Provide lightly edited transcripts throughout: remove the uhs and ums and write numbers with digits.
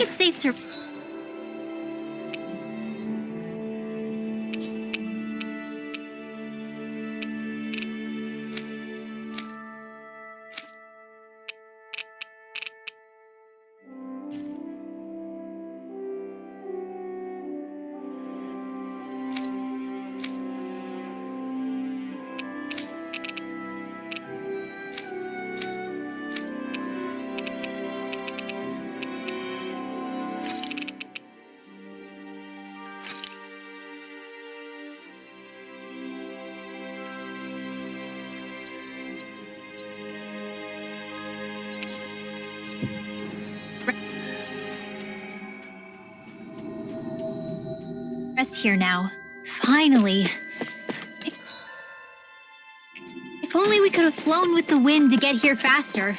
it's safe to... Rest here now. Finally. If only we could have flown with the wind to get here faster.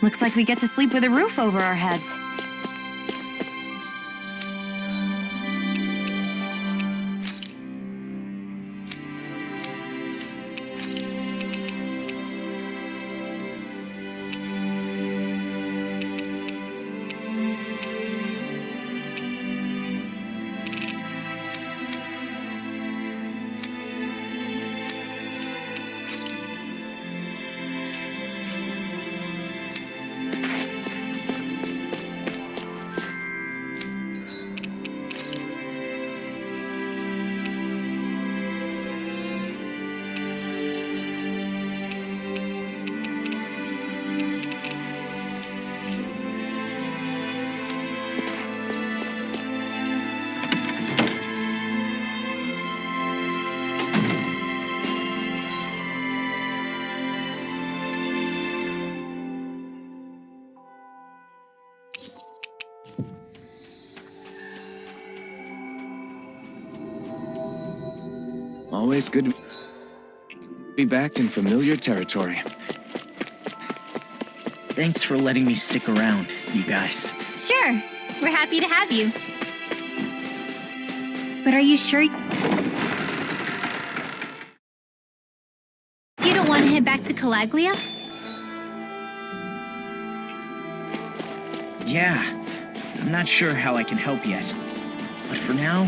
Looks like we get to sleep with a roof over our heads. Always good to be back in familiar territory. Thanks for letting me stick around, you guys. Sure, we're happy to have you. But are you sure you don't want to head back to Calaglia? Yeah, I'm not sure how I can help yet. But for now,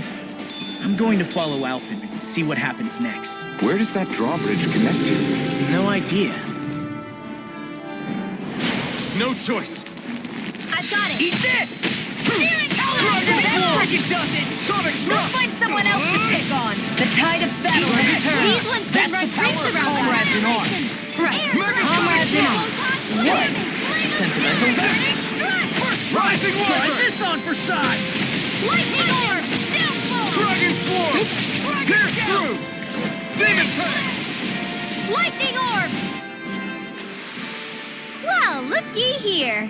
I'm going to follow Alfred and see what happens next. Where does that drawbridge connect to? No idea. No choice. I've got it! Eat this! Steering color! Freaking does it! We'll find someone else to pick on! The tide of battle has turned! These ones can run rings around comrades in arms. Right. Comrades in arms. What? Too sentimental? Rising water! Put this on for size! Lightning orb! Downfall! Dragon swarm! Pierce through! Demon fang! Lightning orb! Well, looky here.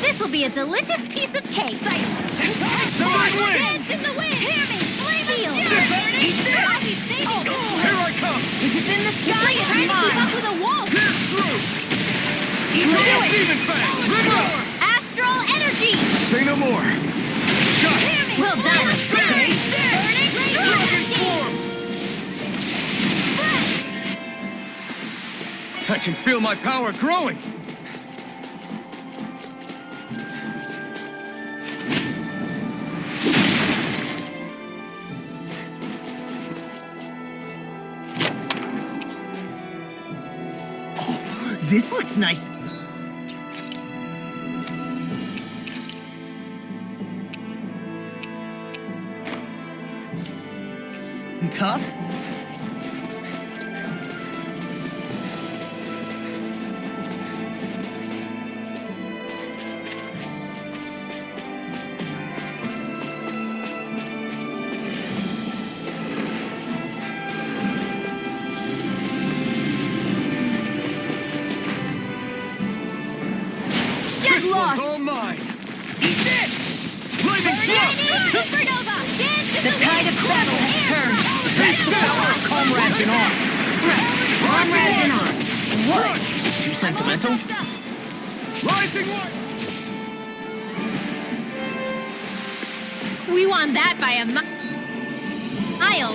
This'll be a delicious piece of cake. Somebody win! Dance in the wind! Hear me! Flame Here I come! If it's in the sky, it's mine! Keep up with a wolf! Pierce through! Demon fang! Liberate! Astral energy! Say no more! Got it! Well done! Dragon swarm! I can feel my power growing! This looks nice. Tough? is lost. all mine. Eat this! Lightning thrust! Supernova! The tide of battle has turned. That's the power of comrades in arms. Right. Comrades in arms. What? Too sentimental? Rising light. We won that by a mile.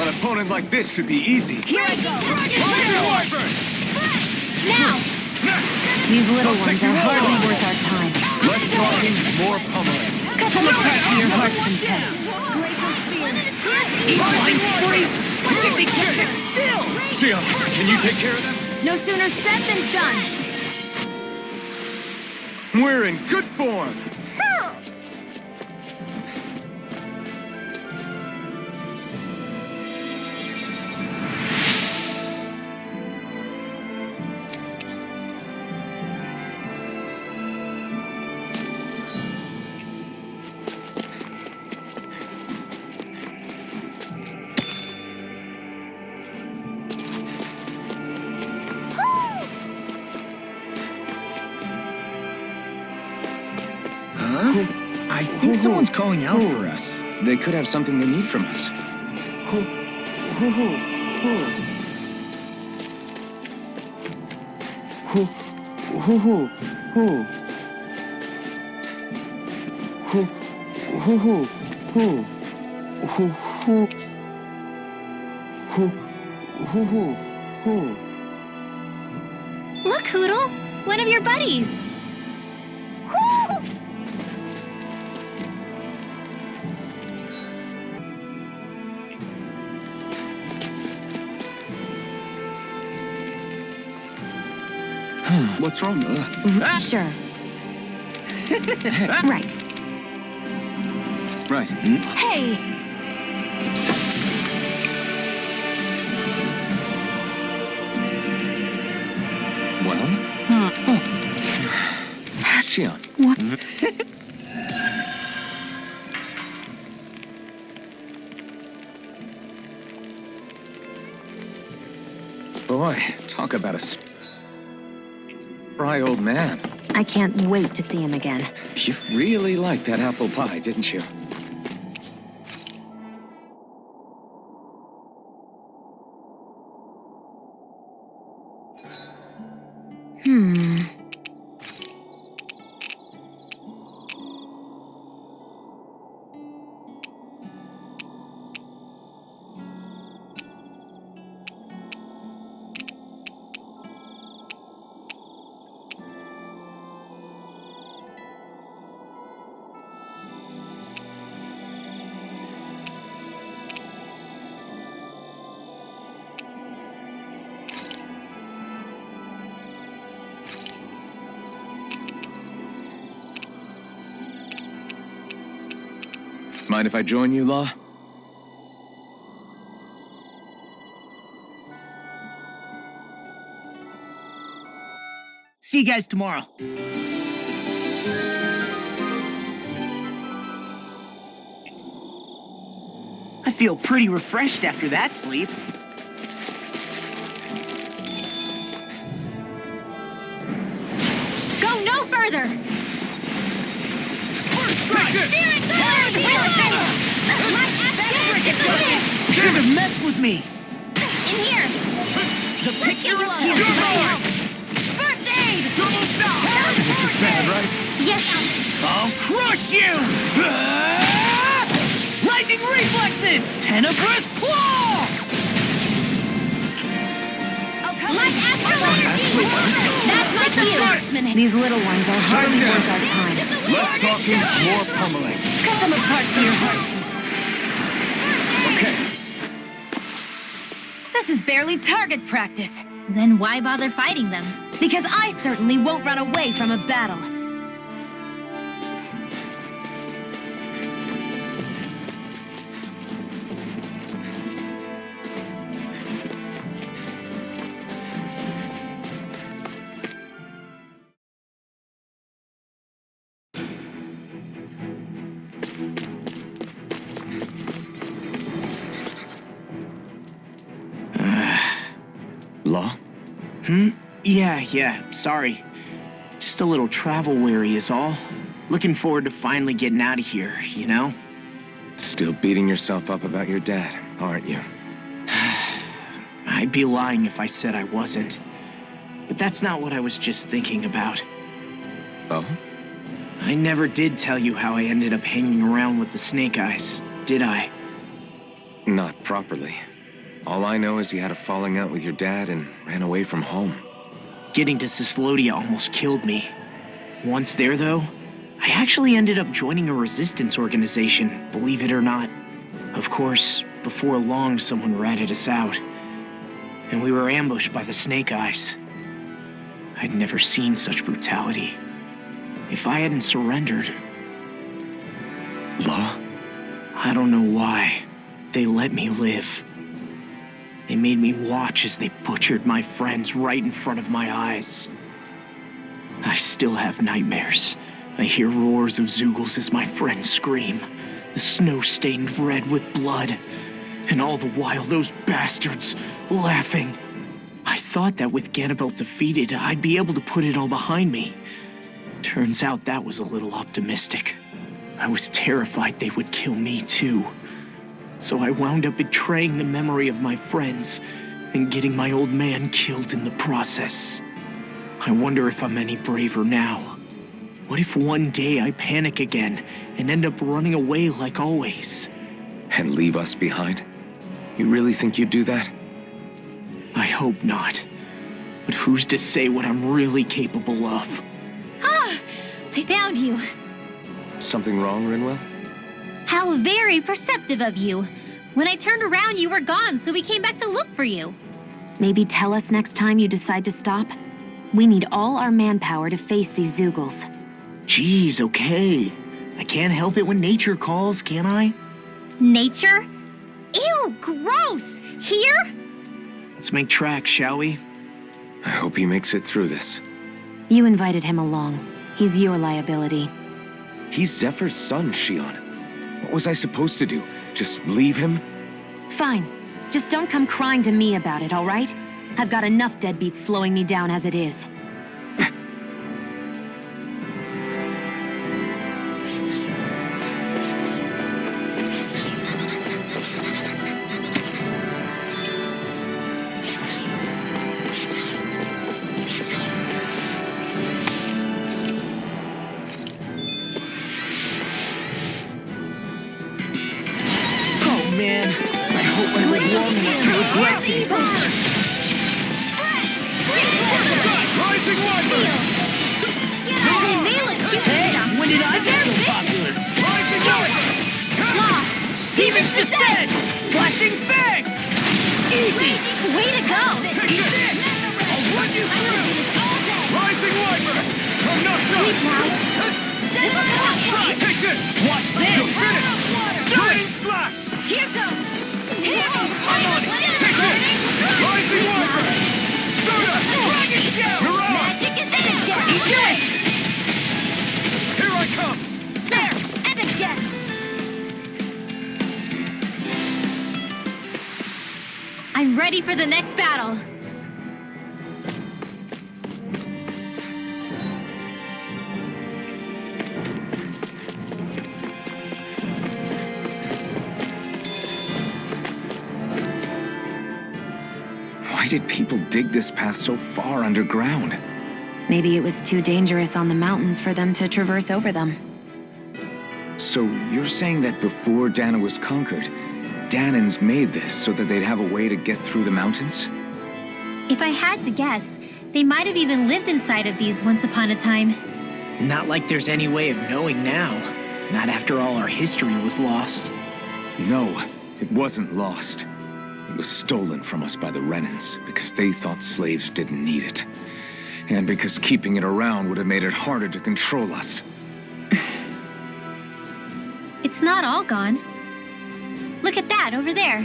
An opponent like this should be easy. Here I go. Now! These little ones are hardly worth our time. Less talking, more pummeling. Cut them apart to your heart's content. Flying free! I think they can't sit still! Xion, can you take care of them? No sooner said than done. We're in good form. I think someone's calling out for us. They could have something they need from us. Look, Hoodle! One of your buddies! What's wrong? Sure. Right. Right. Hey! Well? Xion. What? Boy, talk about a spry old man. I can't wait to see him again. You really liked that apple pie, didn't you? Mind if I join you, Law? See you guys tomorrow. feel pretty refreshed after that sleep. Go no further! Should have messed with me. In here! The picture of you. you. First aid! This is bad, right? Yes, I'll crush you! Lightning reflexes! Tenebrous claw! like astral energy! That's my cue! These little ones are hardly worth our time. Less talking, more pummeling. Cut them apart for your heart. Okay. This is barely target practice. Then why bother fighting them? Because I certainly won't run away from a battle. Law? Yeah, sorry. Just a little travel weary is all. Looking forward to finally getting out of here, you know? Still beating yourself up about your dad, aren't you? I'd be lying if I said I wasn't. But that's not what I was just thinking about. Oh? I never did tell you how I ended up hanging around with the Snake Eyes, did I? Not properly. All I know is you had a falling out with your dad and ran away from home. Getting to Cislodia almost killed me. Once there, though, I actually ended up joining a resistance organization, believe it or not. Of course, before long, someone ratted us out. And we were ambushed by the Snake Eyes. I'd never seen such brutality. If I hadn't surrendered... Law? I don't know why. They let me live. They made me watch as they butchered my friends right in front of my eyes. I still have nightmares. I hear roars of Zeugles as my friends scream, the snow stained red with blood, and all the while those bastards laughing. I thought that with Ganabelt defeated, I'd be able to put it all behind me. Turns out that was a little optimistic. I was terrified they would kill me too. So I wound up betraying the memory of my friends and getting my old man killed in the process. I wonder if I'm any braver now. What if one day I panic again and end up running away like always? And leave us behind? You really think you'd do that? I hope not. But who's to say what I'm really capable of? Ah! I found you. Something wrong, Rinwell? How very perceptive of you. When I turned around, you were gone, so we came back to look for you. Maybe tell us next time you decide to stop. We need all our manpower to face these Zeugles. Geez, okay. I can't help it when nature calls, can I? Nature? Ew, gross! Here? Let's make tracks, shall we? I hope he makes it through this. You invited him along. He's your liability. He's Zephyr's son, Shion. What was I supposed to do? Just leave him? Fine. Just don't come crying to me about it, all right? I've got enough deadbeats slowing me down as it is. Man, I hope I live long enough to regret this. Rising Wiper! Hey, when did I get so popular? Rising Wiper! Demon's Descent! Flashing Fang! Easy! Way to go! Take this! I'll run you through! Rising Wiper! I'm not done! Take this! Watch this! You're finished! Drain Slash! Here goes! I'm on it! Take this! Rising Wiper! Scoota! Dragon Shell! You're on! Magic is in it! Eat this! Here I come! There! And again! ready for the next battle. Why did people dig this path so far underground? Maybe it was too dangerous on the mountains for them to traverse over them. So you're saying that before Dahna was conquered, Dahnans made this so that they'd have a way to get through the mountains? If I had to guess, they might have even lived inside of these once upon a time. Not like there's any way of knowing now. Not after all our history was lost. No, it wasn't lost. It was stolen from us by the Renans because they thought slaves didn't need it. And because keeping it around would have made it harder to control us. It's not all gone. Look at that over there.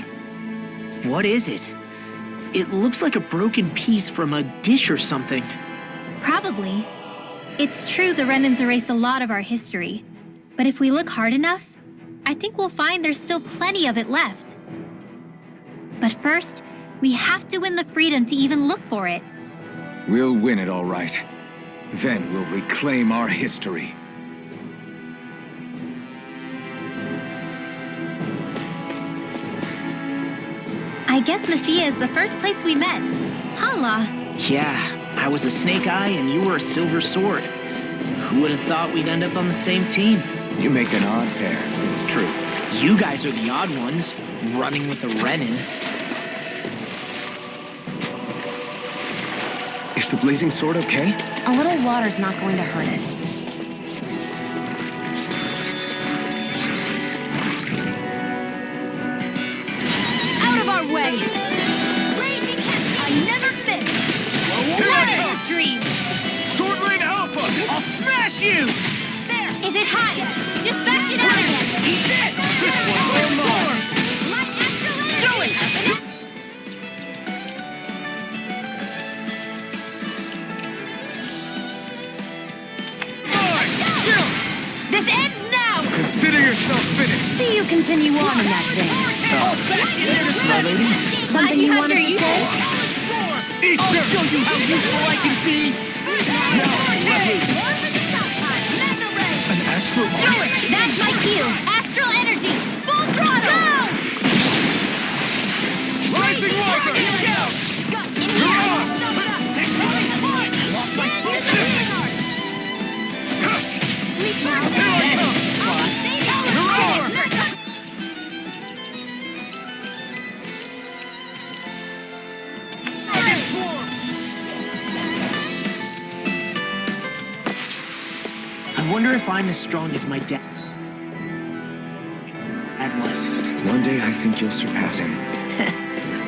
What is it? It looks like a broken piece from a dish or something. Probably. It's true the Renans erased a lot of our history. But if we look hard enough, I think we'll find there's still plenty of it left. But first, we have to win the freedom to even look for it. We'll win it all right. Then we'll reclaim our history. I guess Messiah is the first place we met. Hala. Yeah, I was a snake eye and you were a silver sword. Who would have thought we'd end up on the same team? You make an odd pair, it's true. You guys are the odd ones, running with a Renan. Is the blazing sword okay? A little water's not going to hurt it. Out of our way! I never miss! Here I What come! a dream! Sword Ring Alpha! I'll smash you! There! If it hides, just back it out again. Eat it! This one's all mine! Do it! Mine! Chill! This ends now! Consider yourself finished! See you continue on in that vein. My lady? Something you wanted to say? Eat I'll show you how useful I can be! An astral That's my cue. Astral energy. Full throttle. Rising Walker! I wonder if I'm as strong as my dad was. One day I think you'll surpass him.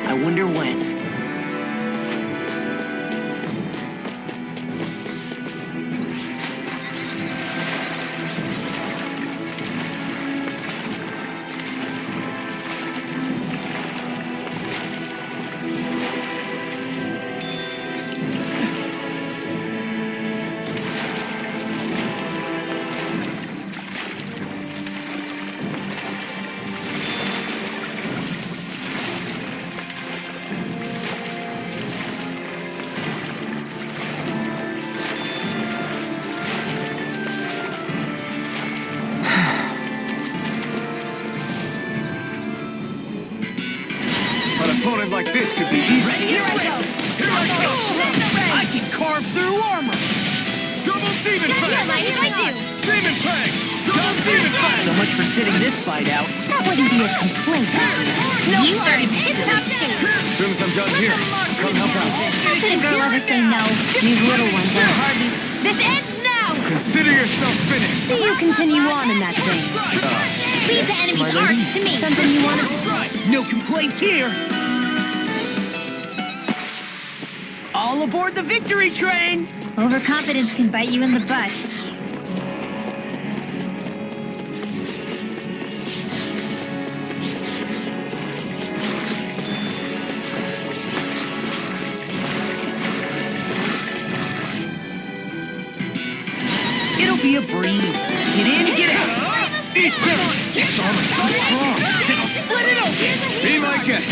I wonder when. An opponent like this should be easy. Here I go! Here I go! I can carve through armor! Double Demon Yeah, Fang! might if I do. Demon Fang! Double Demon Fang! So much for sitting this fight out. That wouldn't be a complaint. No, you are in tip-top shape. As soon as I'm done here, come help out. How could a girl ever say no? These little ones are hardly... This ends now! Consider yourself finished. See you continue on in that vein. Leave the enemy My part lady? to me. Something you want to... No complaints here! All aboard the victory train! Overconfidence can bite you in the butt. It'll be a breeze. Get in, get out! Eat them! This armor's too strong. Split it open! Be my guest.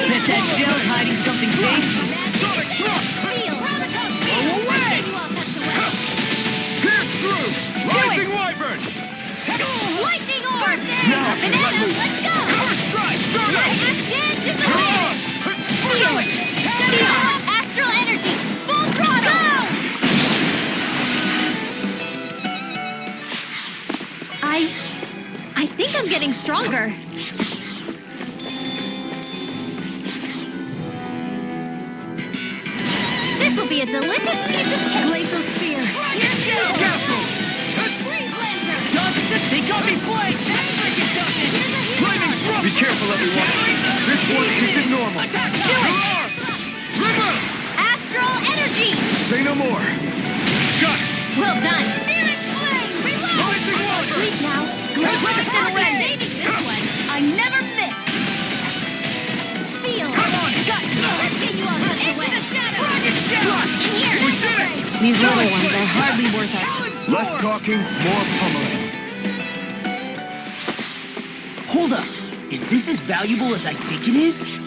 Bet that gel's hiding something tasty. Sonic thrust! Blow away! Pierce through! Rising wyvern! Lightning orb! Now, Bananas, let's go! First strike! Start up! Feel it! Astral energy! Full throttle! I think I'm getting stronger. This will be a delicious piece of cake. Glacial spear. Castle! Johnson, they got me flanked! Lightning thrust! Be careful, everyone! This one isn't normal! River! Astral energy! Say no more! Got it! Well done. Searing flame! Reload! Rising water! Sleep now. Come on! Saving this one. I never miss. Feel. Come on! Got it. Let's get you all out the way. Dragon Shadow! In here. We did it! These little ones are hardly worth it. Less talking, more pummeling. Hold up. Is this as valuable as I think it is?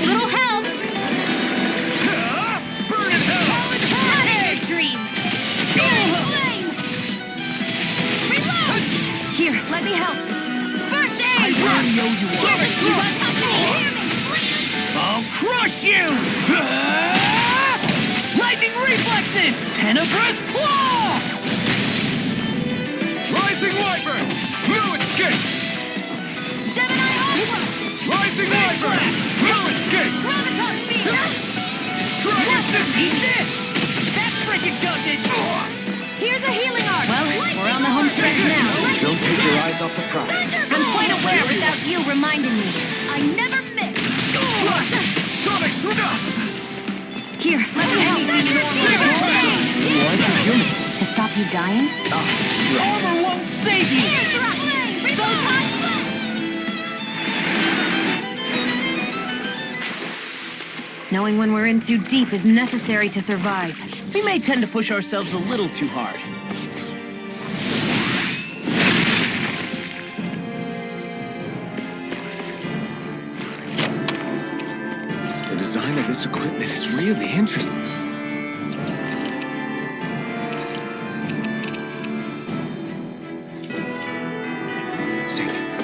Little help. Burn in hell! Not in your dreams. Searing flame. Reload. Here, let me help. First aid. know you are. You got company. Hear me. I'll crush you! Lightning reflexes! Tenebrous claw! Rising wyvern! No escape! Gemini Ultra. Rising wyvern! No escape! Graviton spear. Dragon Eat this! That frickin' does it! Here's a healing arc. Well, we're on the home stretch now. Don't take your eyes off the prize. I'm quite aware without you reminding me. I never miss. Sonic Here, let me help. Why do you me? To stop you dying? Armor won't save you! Knowing when we're in too deep is necessary to survive. We may tend to push ourselves a little too hard. The design of this equipment is really interesting.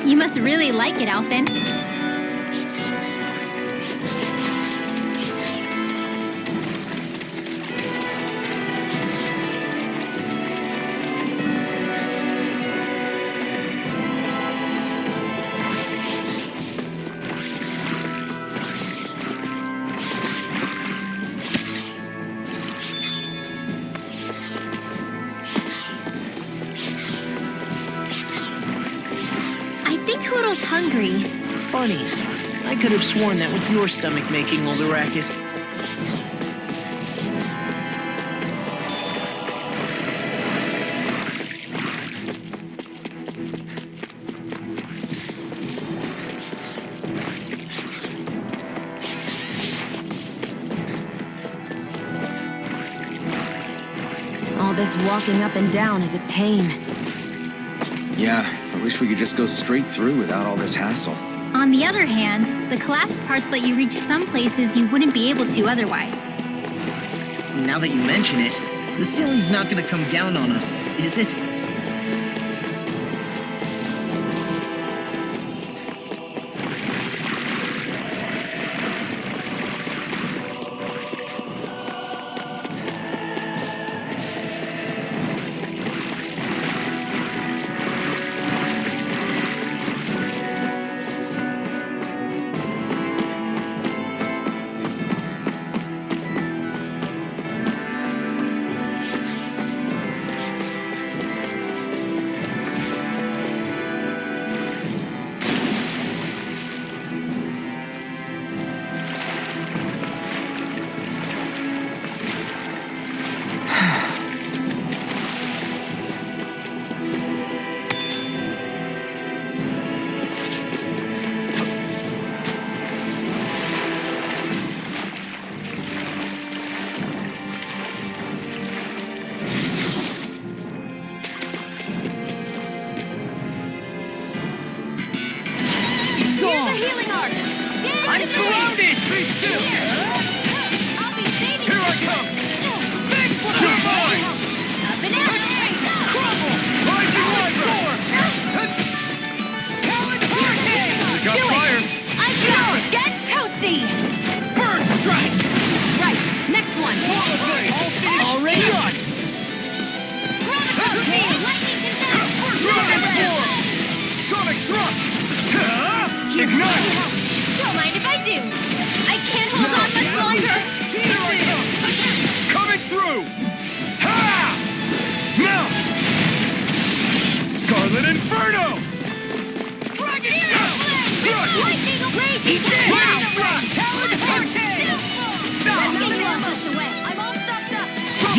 You must really like it, Alphen. Poodle's hungry. Funny. I could have sworn that was your stomach making all the racket. All this walking up and down is a pain. Yeah, I wish we could just go straight through without all this hassle. On the other hand, the collapsed parts let you reach some places you wouldn't be able to otherwise. Now that you mention it, the ceiling's not gonna come down on us, is it?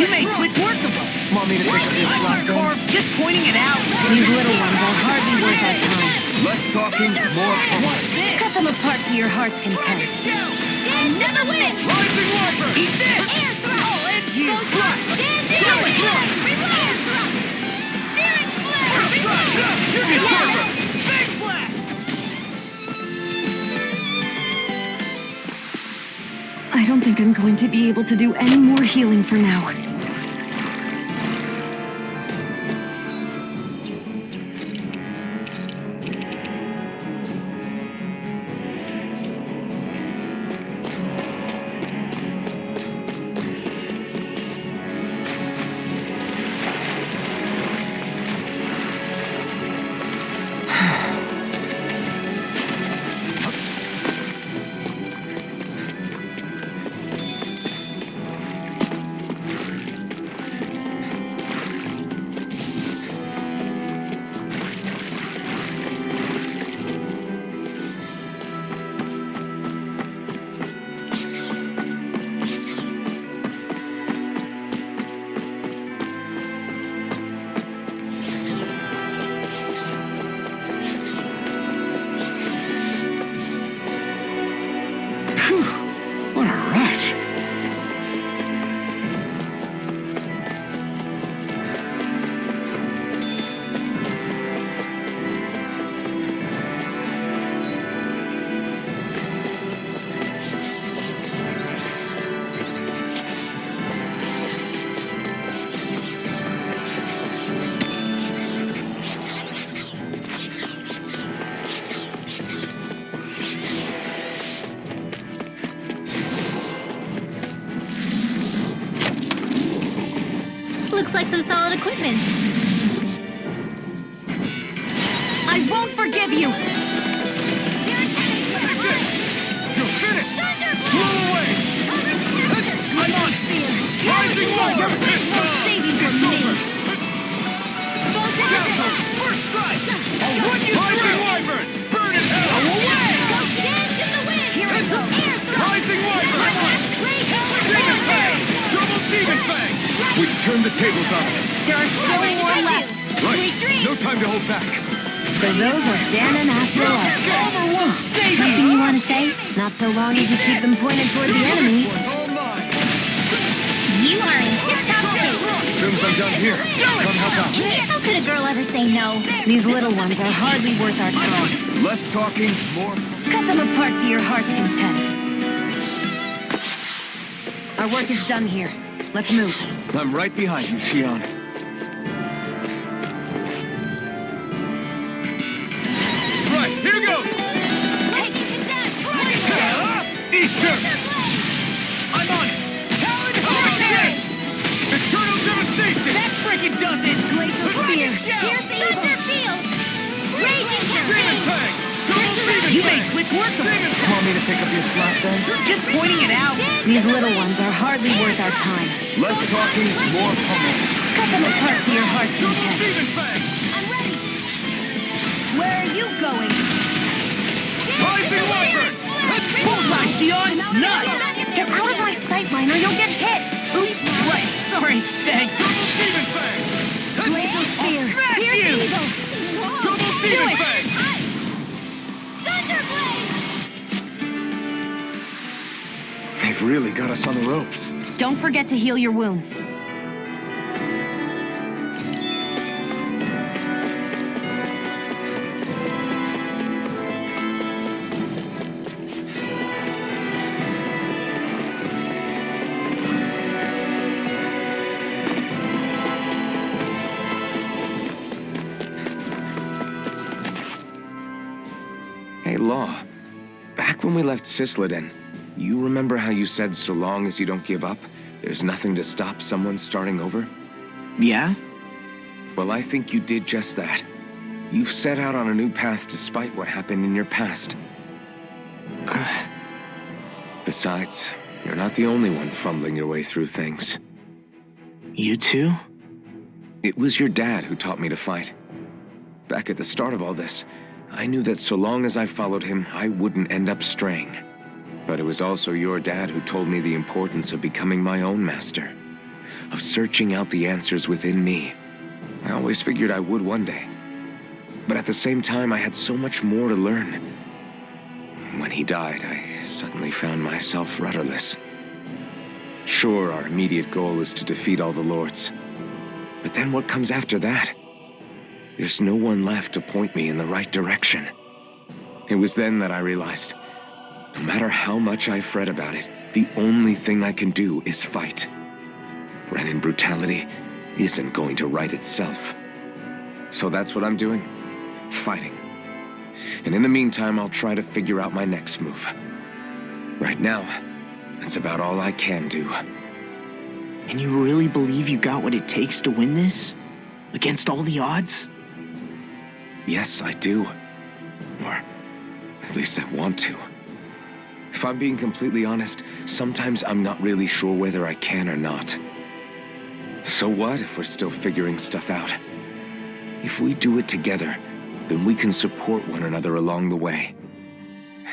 You make quick work of us. Want me to pick up your slack then? Just pointing it out. These little ones are hardly worth our time. Less talking, more fun. What's this? Cut them apart to your heart's content. Never win! Rising Wiper! Eat this! Air thrust! I'll end you! Searing blast! You deserve it! Big blast! I don't think I'm going to be able to do any more healing for now. What a rush. Looks like some solid equipment. I won't forgive you! You're finished! Blow away! I'm on! Rising Wiper! Save you from me! Cancel! First strike! I'll run you Rising Wyvern! Burn in hell! Away! Rising Wyvern! Demon Fang! Double Demon Fang! We turned the tables on them. There are still more left! Right. No time to hold back. So those are Dahna after all. Something you want to say? Not so long as you keep them pointed toward the enemy. All mine! You are in tip-top shape. As soon as I'm done here, come help out. How could a girl ever say no? These little ones are hardly worth our time. Less talking, more. Cut them apart to your heart's content. Our work is done here. Let's move. I'm right behind you, Shion. Right, here goes! Eat dirt! I'm on it! Talon Hurricane! Eternal Devastation! That frickin' does it! Glacial Spear. Thunder Field! Raging Demon Campaign! Fang! Double Demon You Fang! make quick work of Demon us. Want me to pick up your slack then? Just pointing it out. These little ones are hardly worth our time. Less talking, more pummel. Cut them apart to your heart's Double content. Demon Fang! I'm ready! Where are you going? Rising Wyvern! Bullseye, Shion! Nuts! Get out of my sightline or you'll get hit! Oops, right. Sorry. Thanks. Double Demon Fang! Glacial Spear. Smash Here's you! Eagle. Double Demon Fang! They've really got us on the ropes. Don't forget to heal your wounds. Hey, Law. Back when we left Cisleden, you remember how you said so long as you don't give up, there's nothing to stop someone starting over? Yeah? Well, I think you did just that. You've set out on a new path despite what happened in your past. Besides, you're not the only one fumbling your way through things. You too? It was your dad who taught me to fight. Back at the start of all this, I knew that so long as I followed him, I wouldn't end up straying. But it was also your dad who told me the importance of becoming my own master. of searching out the answers within me. I always figured I would one day. But at the same time, I had so much more to learn. When he died, I suddenly found myself rudderless. Sure, our immediate goal is to defeat all the lords. But then what comes after that? There's no one left to point me in the right direction. It was then that I realized, no matter how much I fret about it, the only thing I can do is fight. Renin brutality isn't going to right itself. So that's what I'm doing. Fighting. And in the meantime, I'll try to figure out my next move. Right now, that's about all I can do. And you really believe you got what it takes to win this? Against all the odds? Yes, I do. Or at least I want to. If I'm being completely honest, sometimes I'm not really sure whether I can or not. So what if we're still figuring stuff out? If we do it together, then we can support one another along the way.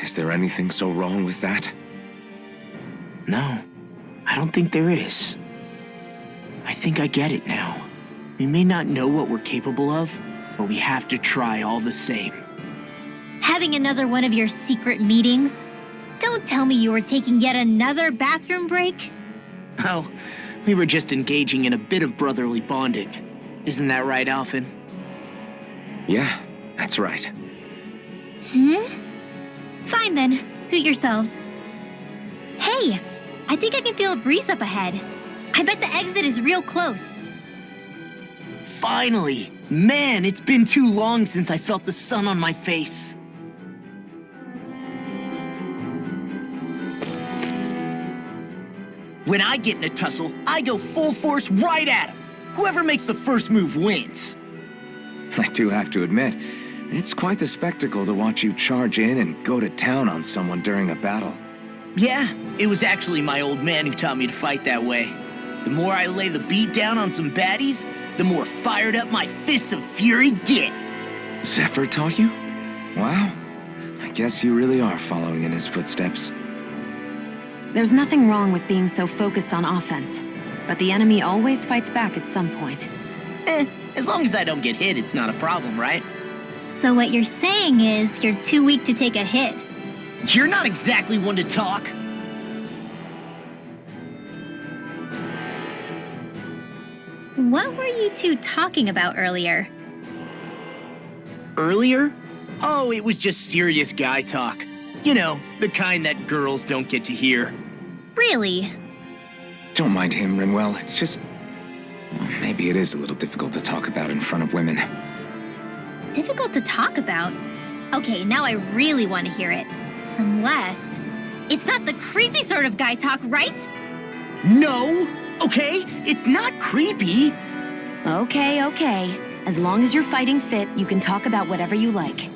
Is there anything so wrong with that? No, I don't think there is. I think I get it now. We may not know what we're capable of, but we have to try all the same. Having another one of your secret meetings? Don't tell me you were taking yet another bathroom break? Oh, we were just engaging in a bit of brotherly bonding. Isn't that right, Alphen? Yeah, that's right. Fine then, suit yourselves. Hey, I think I can feel a breeze up ahead. I bet the exit is real close. Finally! Man, it's been too long since I felt the sun on my face. When I get in a tussle, I go full force right at him. Whoever makes the first move wins. I do have to admit, it's quite the spectacle to watch you charge in and go to town on someone during a battle. Yeah, it was actually my old man who taught me to fight that way. The more I lay the beat down on some baddies, the more fired up my fists of fury get. Zephyr taught you? Wow. I guess you really are following in his footsteps. There's nothing wrong with being so focused on offense, but the enemy always fights back at some point. As long as I don't get hit, it's not a problem, right? So what you're saying is you're too weak to take a hit. You're not exactly one to talk. What were you two talking about earlier? Earlier? Oh, it was just serious guy talk. You know, the kind that girls don't get to hear. Really? Don't mind him, Rinwell. It's just... well, maybe it is a little difficult to talk about in front of women. Difficult to talk about? Okay, now I really want to hear it. Unless... it's not the creepy sort of guy talk, right? No! Okay, it's not creepy. Okay. As long as you're fighting fit, you can talk about whatever you like.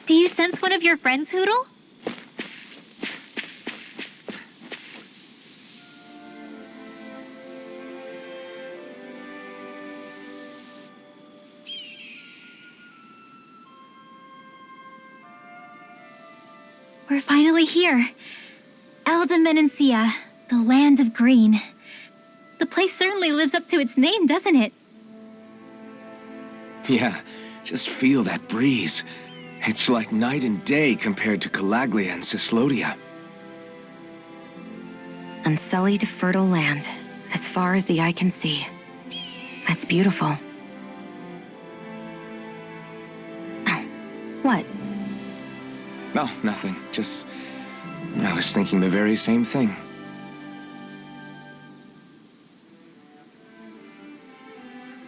Do you sense one of your friends, Hootle? We're finally here. Menancia, the land of green. The place certainly lives up to its name, doesn't it? Yeah, just feel that breeze. It's like night and day compared to Calaglia and Cyslodia. Unsullied, fertile land, as far as the eye can see. That's beautiful. Oh, what? No, nothing. Just... I was thinking the very same thing.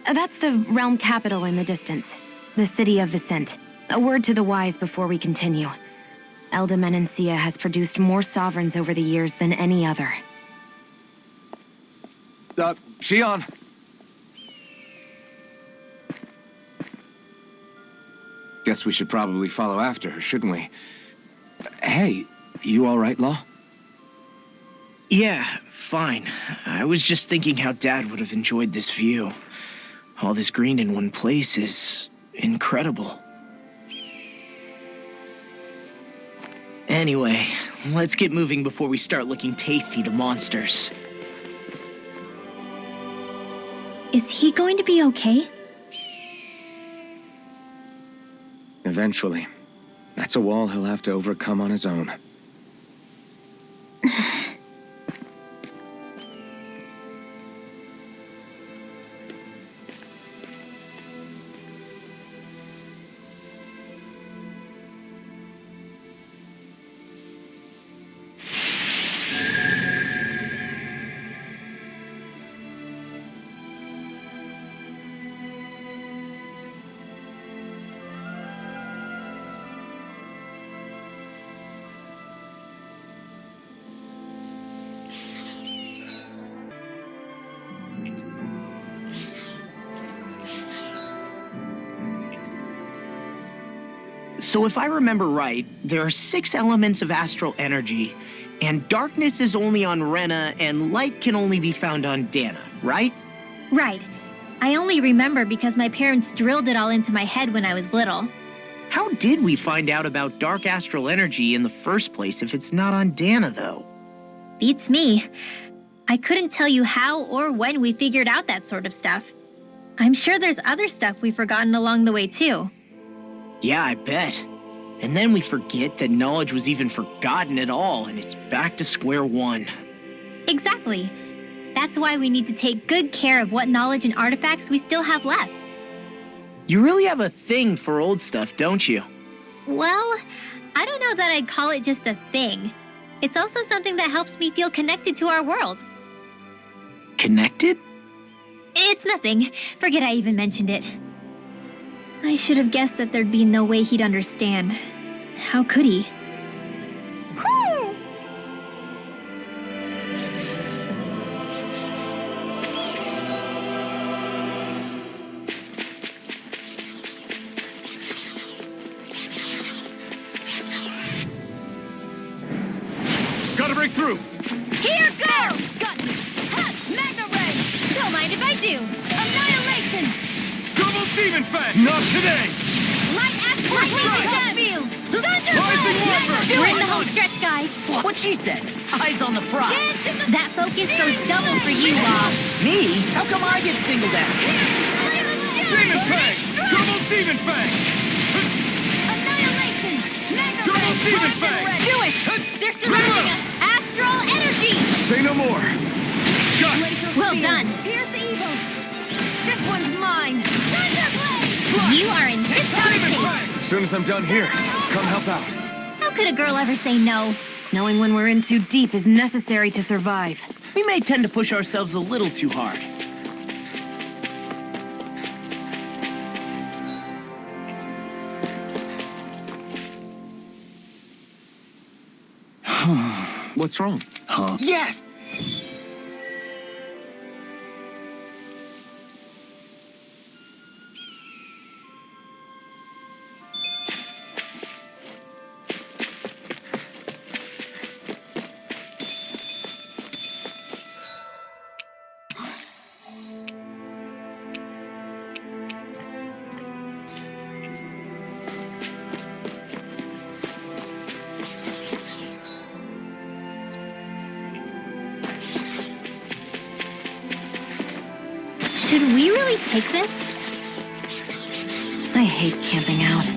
That's the realm capital in the distance. The city of Vicent. A word to the wise before we continue. Menancia has produced more sovereigns over the years than any other. Shion! Guess we should probably follow after her, shouldn't we? Hey, you all right, Law? Yeah, fine. I was just thinking how Dad would have enjoyed this view. All this green in one place is incredible. Anyway, let's get moving before we start looking tasty to monsters. Is he going to be okay? Eventually. That's a wall he'll have to overcome on his own. So if I remember right, there are 6 elements of astral energy, and darkness is only on Rena, and light can only be found on Dahna, right? Right. I only remember because my parents drilled it all into my head when I was little. How did we find out about dark astral energy in the first place if it's not on Dahna, though? Beats me. I couldn't tell you how or when we figured out that sort of stuff. I'm sure there's other stuff we've forgotten along the way, too. Yeah, I bet. And then we forget that knowledge was even forgotten at all, and it's back to square one. Exactly. That's why we need to take good care of what knowledge and artifacts we still have left. You really have a thing for old stuff, don't you? Well, I don't know that I'd call it just a thing. It's also something that helps me feel connected to our world. Connected? It's nothing. Forget I even mentioned it. I should have guessed that there'd be no way he'd understand. How could he? Whew! Gotta break through! Here goes! Got me! Magna Ray! Don't mind if I do! Annihilation! Double demon fang! Not today! Light aspect field! Thunder Rising Wiper! We're in the home stretch, guys! What she said. Eyes on the prize. That focus goes double for you, Law. Me? How come I get singled out? Demon fang! Double demon fang! Annihilation! Magna Double Ray! demon fang! Do it! They're surrounding us! Astral energy! Say no more! Got it! Well done! Here's the evil. This one's mine. You are in this Demon case! fang! As soon as I'm done here, come help out. How could a girl ever say no? Knowing when we're in too deep is necessary to survive. We may tend to push ourselves a little too hard. What's wrong? Huh? Yes! Should we really take this? I hate camping out.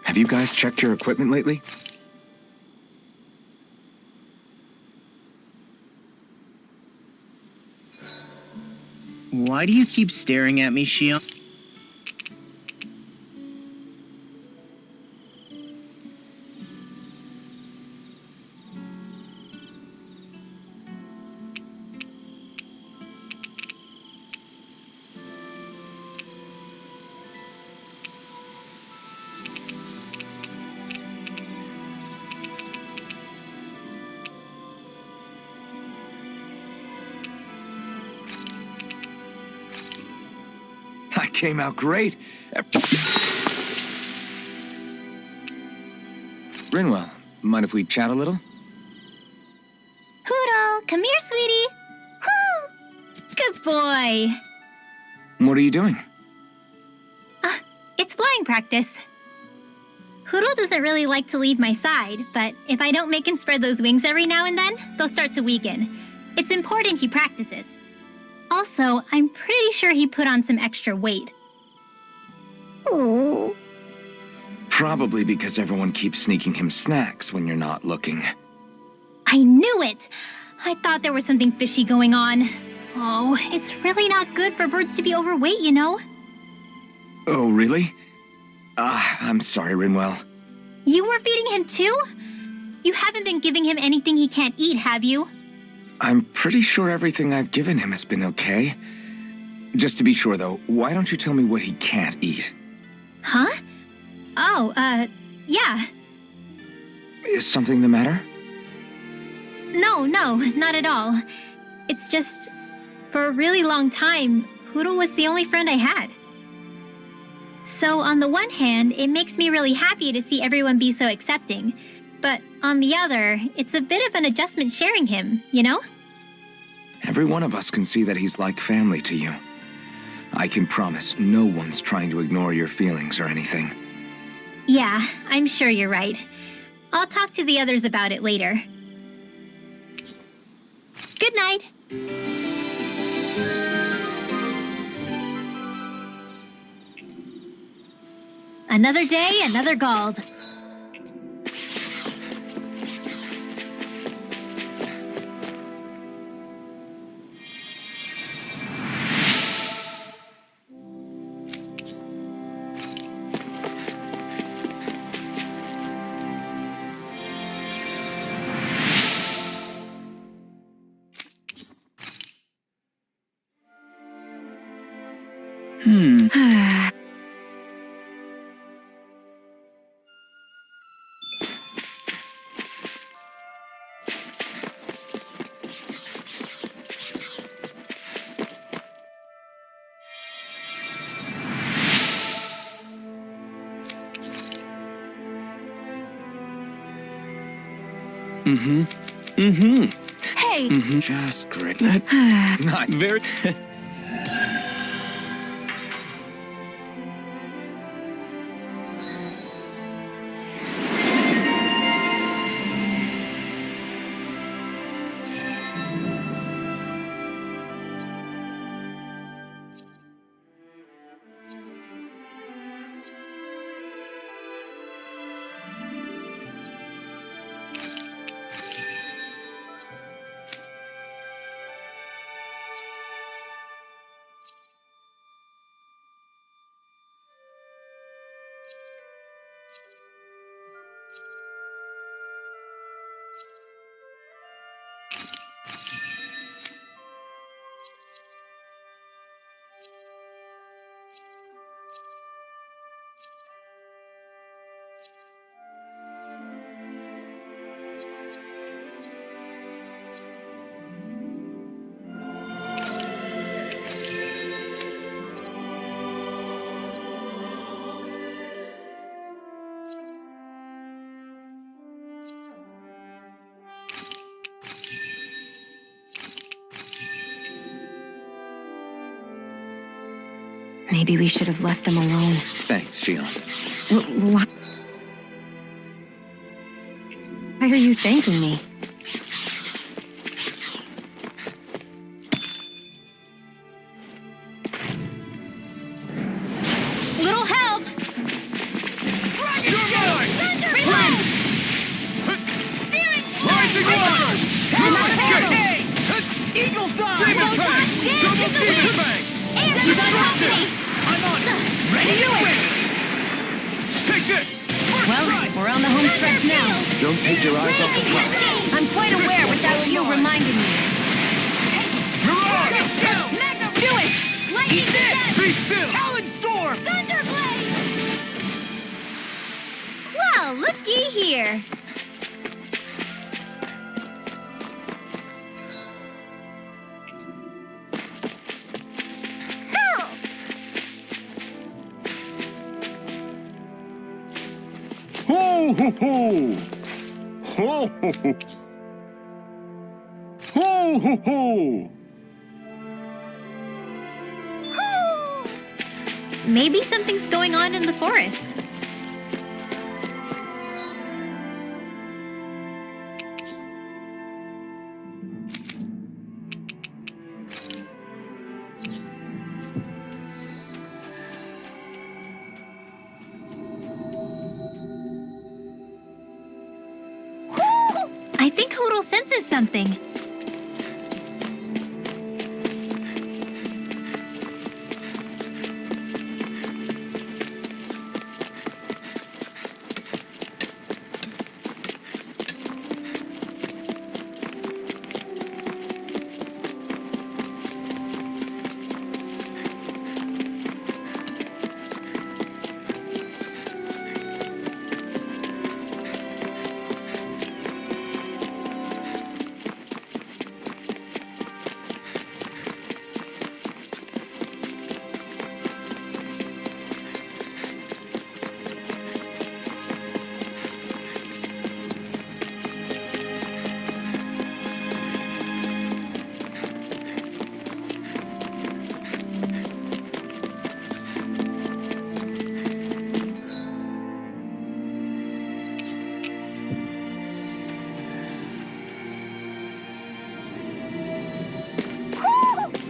Have you guys checked your equipment lately? Why do you keep staring at me, Shion? came out great. Rinwell, mind if we chat a little? Poodle, come here, sweetie. Good boy. What are you doing? It's flying practice. Hoodle doesn't really like to leave my side, but if I don't make him spread those wings every now and then, they'll start to weaken. It's important he practices. Also, I'm pretty sure he put on some extra weight. Oh. Probably because everyone keeps sneaking him snacks when you're not looking. I knew it! I thought there was something fishy going on. Oh, it's really not good for birds to be overweight, you know? Oh, really? I'm sorry, Rinwell. You were feeding him too? You haven't been giving him anything he can't eat, have you? I'm pretty sure everything I've given him has been okay. Just to be sure, though, why don't you tell me what he can't eat? Huh? Oh, yeah. Is something the matter? No, not at all. It's just, for a really long time, Hoodle was the only friend I had. So on the one hand, it makes me really happy to see everyone be so accepting. But on the other, it's a bit of an adjustment sharing him, you know? Every one of us can see that he's like family to you. I can promise no one's trying to ignore your feelings or anything. Yeah, I'm sure you're right. I'll talk to the others about it later. Good night. Another day, another Gald. Hey! Just great. Not very... Maybe we should have left them alone. Thanks, Shion. Why are you thanking me? Little help! Rising water! Eagle fly! Demon fang! Double demon fang! Destructive! I'm on it! Ready to win! Take this! Well, we're on the home stretch now. Don't take your eyes off the prize. I'm quite aware without you reminding me. Mirage! Do it! Eat this! Be still! Talon storm! Thunderblade! Well, looky here. ho ho! Ho ho ho! Ho ho ho! Maybe something's going on in the forest. I think Hoodle senses something.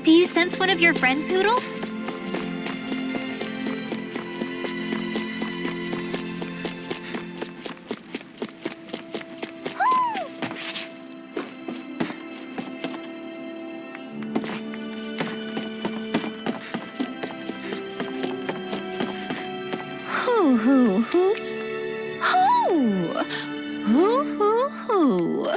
Do you sense one of your friends, Hoodle? Hoo hoo hoo. Hoo! Hoo hoo hoo.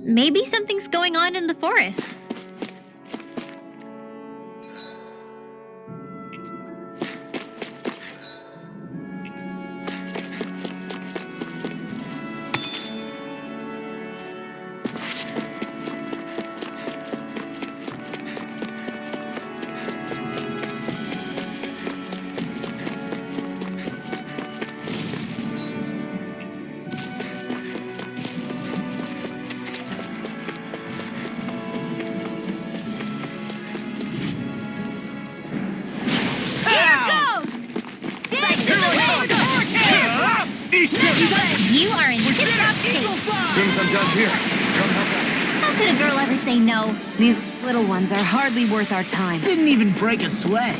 Maybe something's going on in the forest. You are in tip-top shape. As soon as I'm done here, come help out. How could a girl ever say no? These little ones are hardly worth our time. Didn't even break a sweat.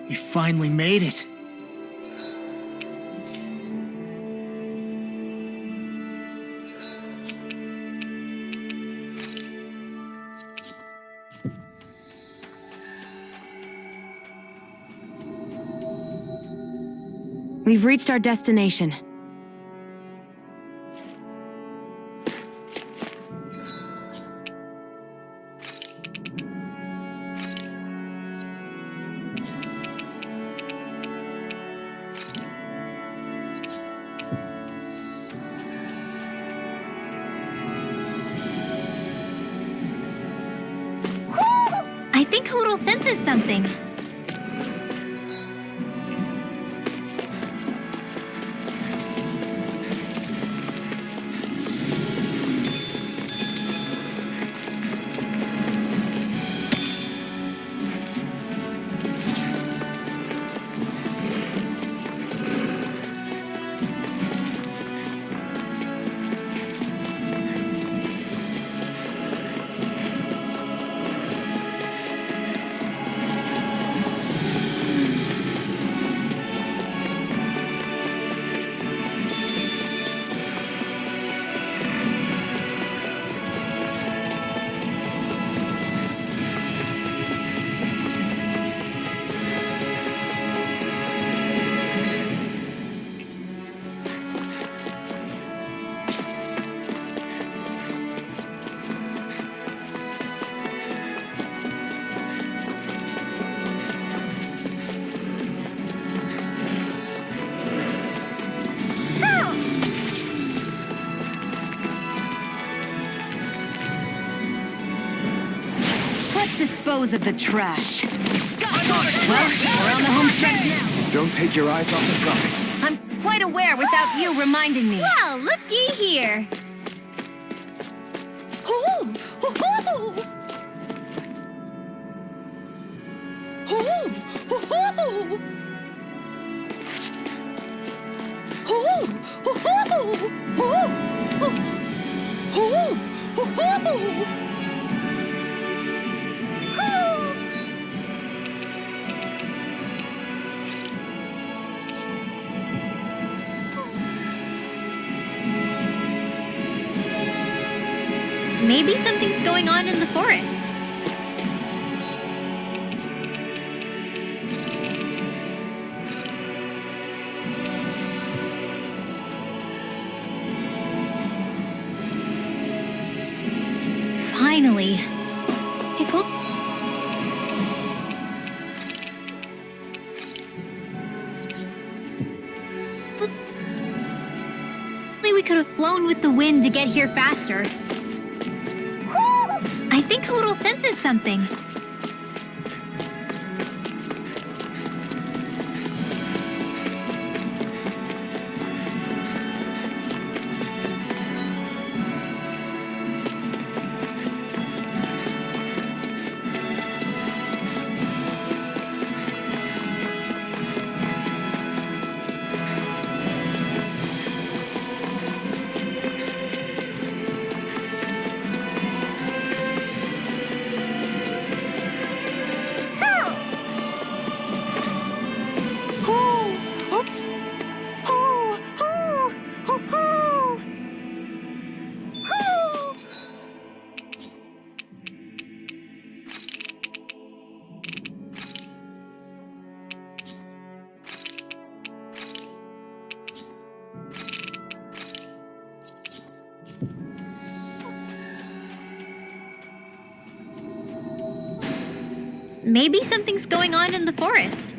We finally made it. We've reached our destination. I think Hoodle senses something. dispose of the trash. Well, We're on the home stretch now. Don't take your eyes off the prize. I'm quite aware without you reminding me. Well, looky here. Maybe something's going on in the forest. Finally. If only we could have flown with the wind to get here faster. I think Hoodle senses something. Maybe something's going on in the forest.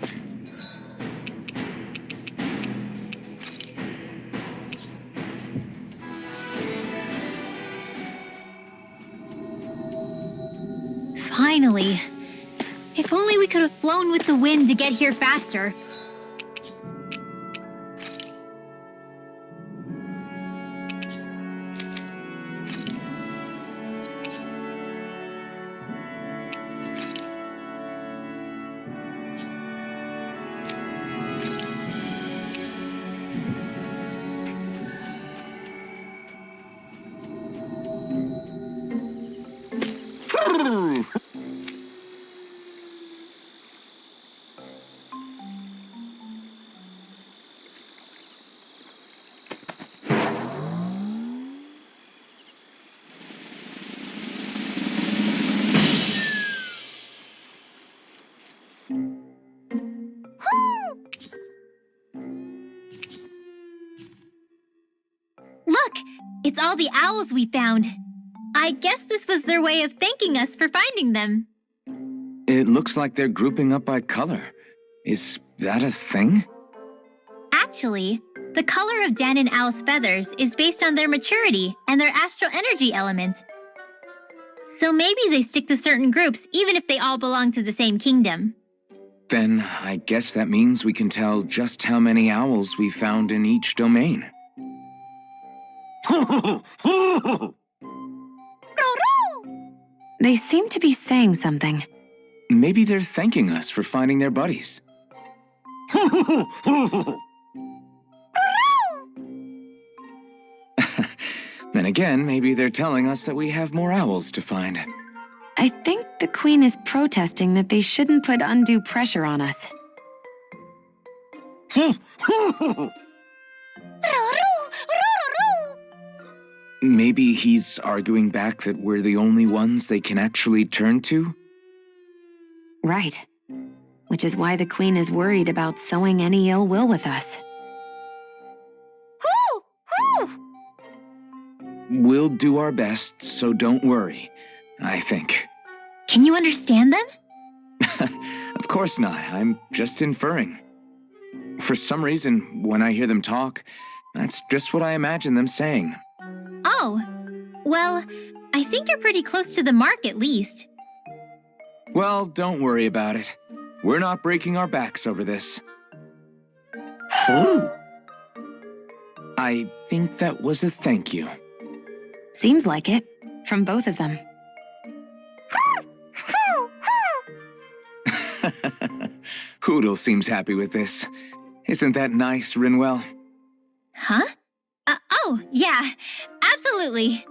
Finally. If only we could have flown with the wind to get here faster. Look! It's all the owls we found. I guess this was their way of thanking us for finding them. It looks like they're grouping up by color. Is that a thing? Actually, the color of Dan and Owl's feathers is based on their maturity and their astral energy element. So maybe they stick to certain groups even if they all belong to the same kingdom. Then I guess that means we can tell just how many owls we found in each domain. They seem to be saying something. Maybe they're thanking us for finding their buddies. Then again, maybe they're telling us that we have more owls to find. I think the Queen is protesting that they shouldn't put undue pressure on us. Maybe he's arguing back that we're the only ones they can actually turn to? Right. Which is why the Queen is worried about sowing any ill will with us. We'll do our best, so don't worry, I think. Can you understand them? Of course not, I'm just inferring. For some reason, when I hear them talk, that's just what I imagine them saying. Oh, well, I think you're pretty close to the mark at least. Well, don't worry about it. We're not breaking our backs over this. I think that was a thank you. Seems like it, from both of them. Hoodle seems happy with this. Isn't that nice, Rinwell? Huh? Oh, yeah, absolutely.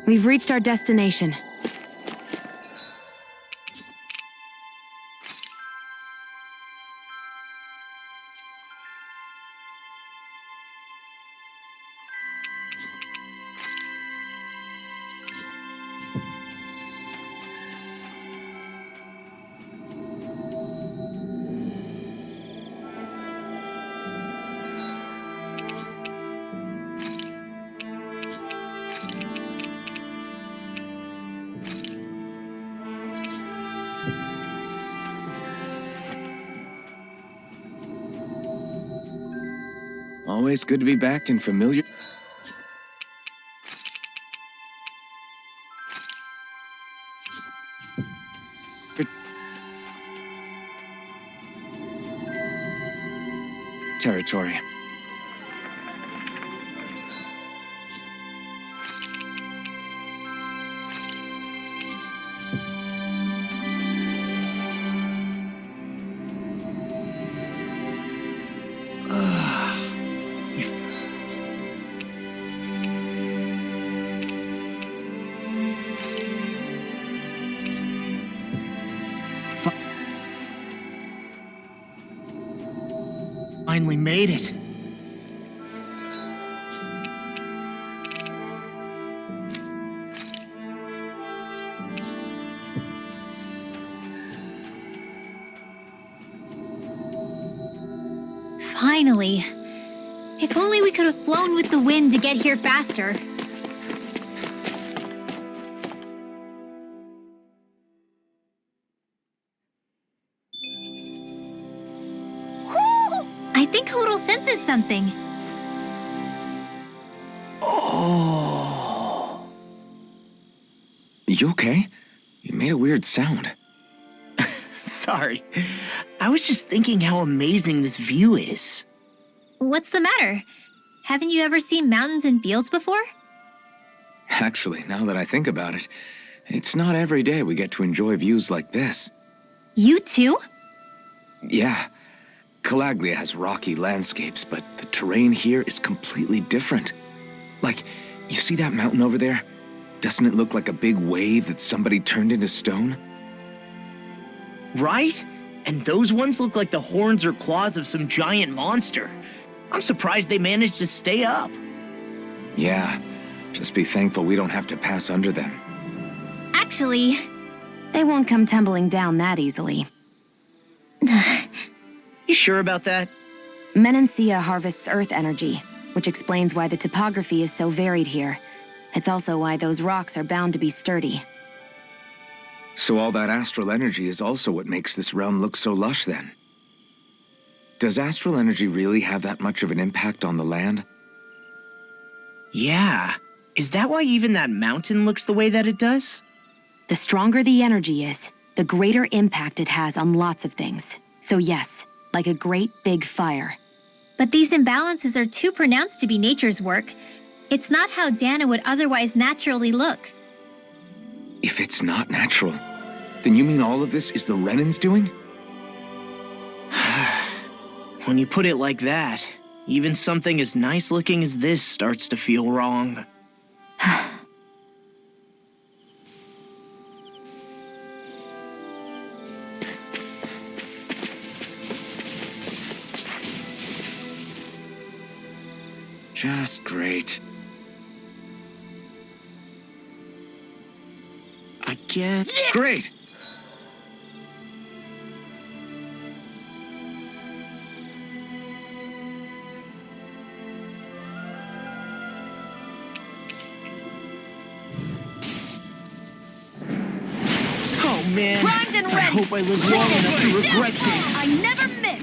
We've reached our destination. Always good to be back in familiar... territory. Finally made it. Finally. If only we could have flown with the wind to get here faster. I think Hoodle senses something. Oh. You okay? You made a weird sound. Sorry. I was just thinking how amazing this view is. What's the matter? Haven't you ever seen mountains and fields before? Actually, now that I think about it, it's not every day we get to enjoy views like this. You too? Yeah. Calaglia has rocky landscapes, but the terrain here is completely different. Like, you see that mountain over there? Doesn't it look like a big wave that somebody turned into stone? Right? And those ones look like the horns or claws of some giant monster. I'm surprised they managed to stay up. Yeah. Just be thankful we don't have to pass under them. Actually, They won't come tumbling down that easily. You sure about that? Menancia harvests earth energy, which explains why the topography is so varied here. It's also why those rocks are bound to be sturdy. So all that astral energy is also what makes this realm look so lush then. Does astral energy really have that much of an impact on the land? Yeah. Is that why even that mountain looks the way that it does? The stronger the energy is, the greater impact it has on lots of things. So yes, like a great big fire. but these imbalances are too pronounced to be nature's work. It's not how Dahna would otherwise naturally look. If it's not natural, then you mean all of this is the Renans doing? When you put it like that, even something as nice looking as this starts to feel wrong. Just great. I guess... Yeah. Great! Oh man, Primed and I ready. hope I live long enough to regret this. I never miss!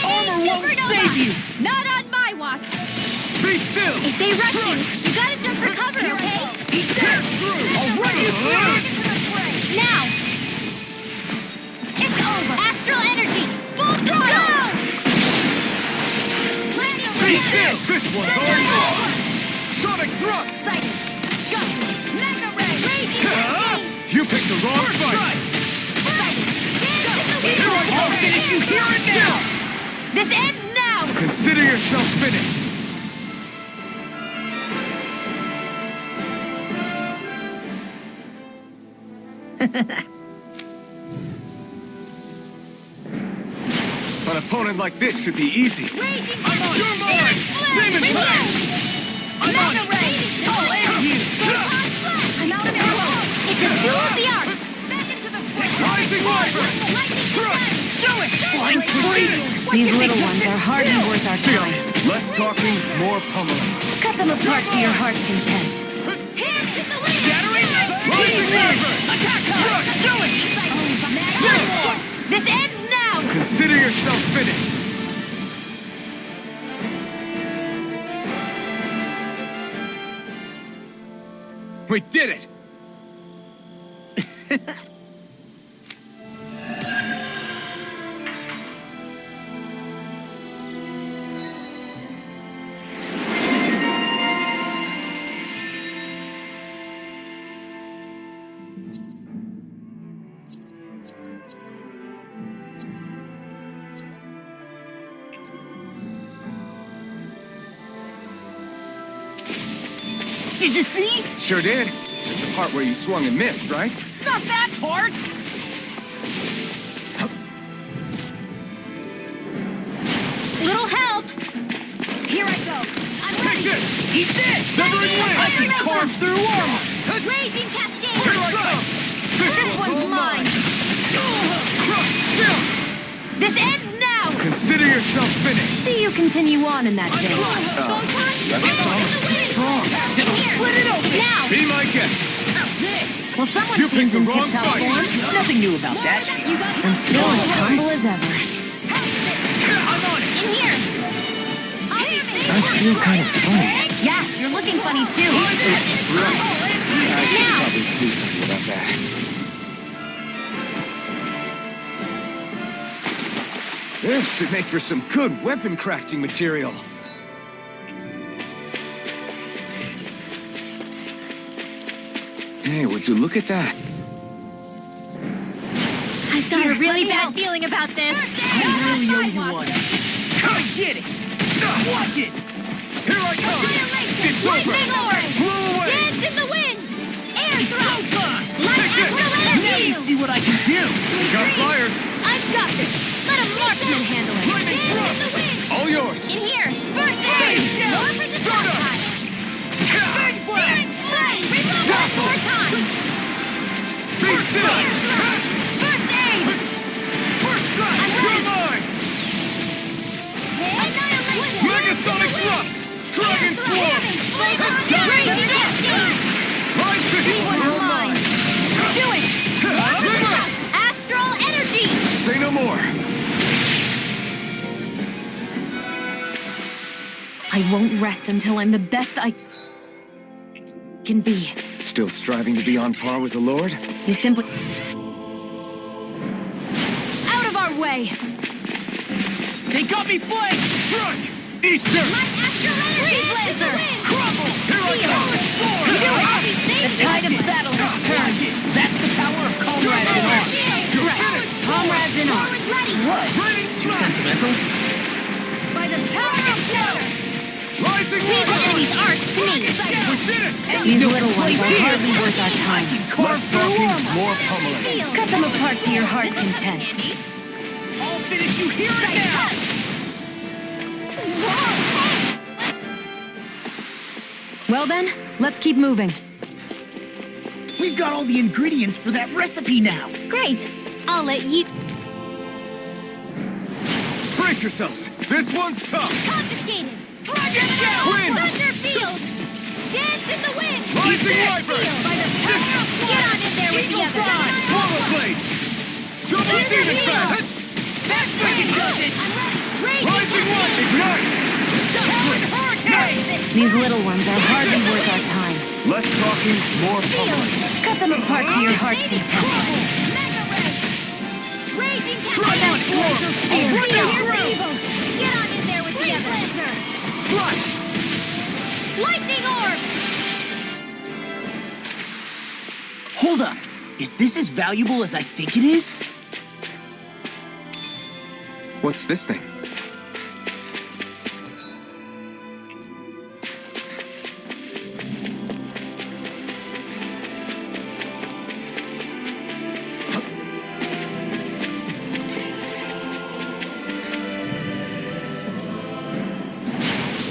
Armor won't save you! Not on my watch! Be still! If they rush you gotta jump for cover, okay? Get through! Already Now! It's over! Astral energy! Full throttle! Be still! This one's all yours! Sonic thrust! You picked the wrong fight! Here I come! finish you here and now! This ends now! Consider yourself finished! An opponent like this should be easy. I'm on your mark! Demon Blast! I'm on it! I'll end you! I'm out of arrow! It's a duel of the arts! Rising Wyvern! Thrust! Do it! Flying free! These little ones are hardly worth our time. Less talking, more pummeling. Cut them apart to your heart's content. Shattering! Rising Wyvern! Attack! Thrust! Do it! This ends now! Consider yourself finished. We did it! Did you see? Sure did. Just the part where you swung and missed, right? Not that part! Little help! Here I go. Take this! Eat this! Severing wind! I can carve through armor! Raging cascade! Here I come! This one's mine. Chill! This ends now! Consider yourself finished. See you continue on in that vein. That's almost too strong. Split it open! Now! Be my guest. Well, someone You picked the seasoned wrong can tell fight. form. Nothing new about that. And still as humble as ever. I'm on it! In here! I feel kind of funny. Yeah, you're looking funny too. Right. I should Now! probably do something about that. This should make for some good weapon crafting material. Hey, would you look at that? I've got a really bad feeling about this. I really owe you one. Come get it! Watch it! Here I come! It's over! Blow away! Dance in the wind! Air thrust! Light Take this! astral Now you energy! see what I can do! Got flyers! I've got this! Let a marksman handle it! Lightning Dance in thrust! the wind! All yours! In here! First aid! More for the top side! Big Flash! Reload one more time! Be still! First aid! First strike! You're mine! Annihilation! Megasonic thrust! Dragon swarm! Rise to He was You're mine! mine! Do it! Trigger! Astral energy! Say no more. I won't rest until I'm the best I can be. Still striving to be on par with the Lord? You simply... Out of our way! They got me flanked! Strike! Eat dirt! Astral energy! Blazer! Crumble! Here I go! The tide of battle has turned. That's the power of comrades in arms. Comrades in arms. Too sentimental? By the power of water! Rising Leave the water! enemy's arts to me! We did it! These little ones are hardly worth our time. Less talking, more pummeling. Cut them apart to your heart's content. I'll finish you here and now! Well then, let's keep moving. We've got all the ingredients for that recipe now. Great! I'll let you... Brace yourselves! This one's tough! Confiscated! Dragon Shell! Wind! Thunder Field! Dance in the wind! Rising Viper! By the power of water! Get on in there with the others! Swallow blade! Double demon fast! That's where you does it! I'm ready! Rising light! Ignite! These little ones are hardly worth our time. Less talking, more pummeling. Cut them apart to your heart's content. Mega Ray! Raging Dragon Swarm! Bring it here! Get on in there with the others! Slash! Lightning Orb! Hold up. Is this as valuable as I think it is? What's this thing?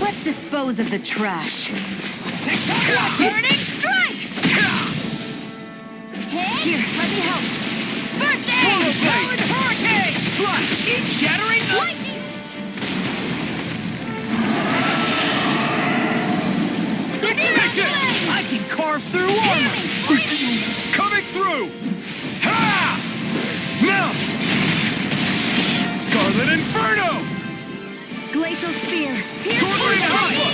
Let's dispose of the trash. Burning Strike! Here, let me help. First Swallow aid! blade! Hurricane! Slash! Shattering! Lightning! Take it! I can carve through armor! Coming through! Ha! Now! Scarlet Inferno! Glacial Spear. Tornado Alpha!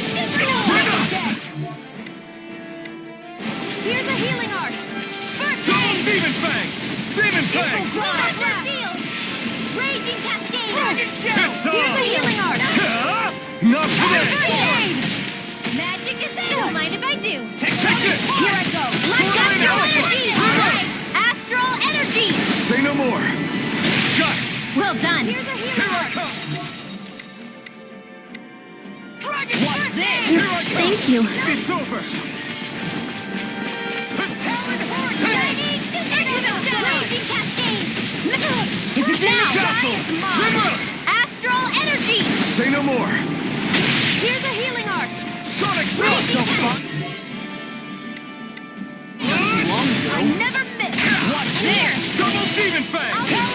Bring up! Here's a healing art! First Double aid! Demon Fang! Demon Fang! Thunder Field! Raging Cascade! Dragon Shell! Here's a healing art! Ha! Not today! First aid! Magic is in! Don't mind if I do! Take it! Here I go! Astral energy! Alright! Astral energy! Say no more. Got it! Well done! Here's a healing Here I art! come! Dragon! What's this? Here I come! Thank you. It's over! Raging Cascade! Is it now? Castle! Liberate! Astral energy! Say no more. Here's a healing art! Sonic thrust! I never miss! What's this? Double Demon Fang! Demon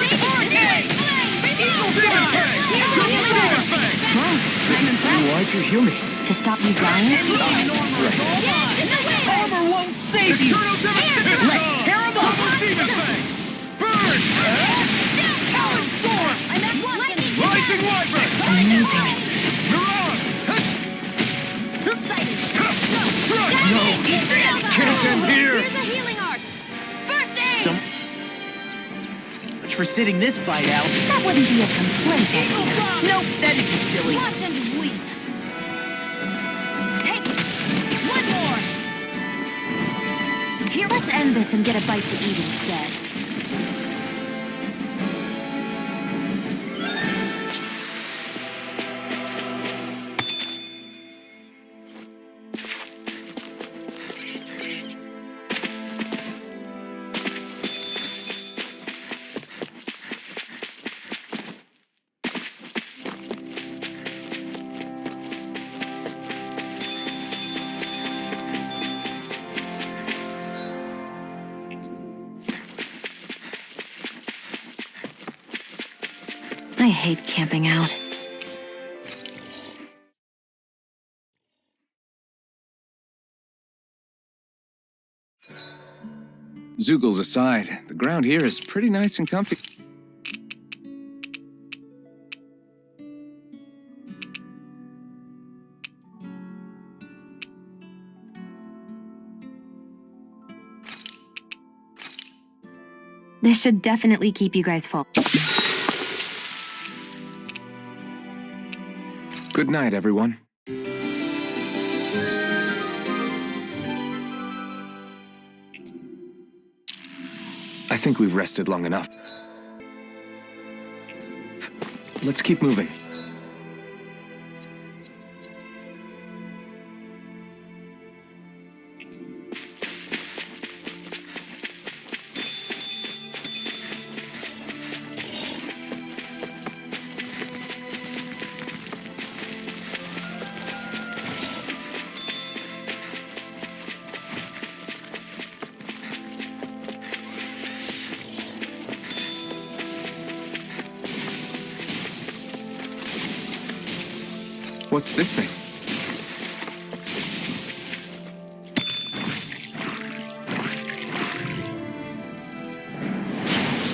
Fang! Double Demon Fang! I'm impressed. Why'd you heal me? To stop you dying? Armor won't save you! Eternal Devastation! Let's tear 'em up! Double Demon Fang! Burn! Talon Storm! Rising Wyvern! Amazing. Mirage! Strike! No! Can't end here! Here's a healing art! First aid! So much for sitting this fight out. That wouldn't be a complaint, idea. Nope, that'd be silly. Watch and weep! Take it! One more! Here, let's end this and get a bite to eat instead. hate camping out. Zoogles aside, the ground here is pretty nice and comfy. This should definitely keep you guys full. Good night, everyone. I think we've rested long enough. Let's keep moving. What's this thing?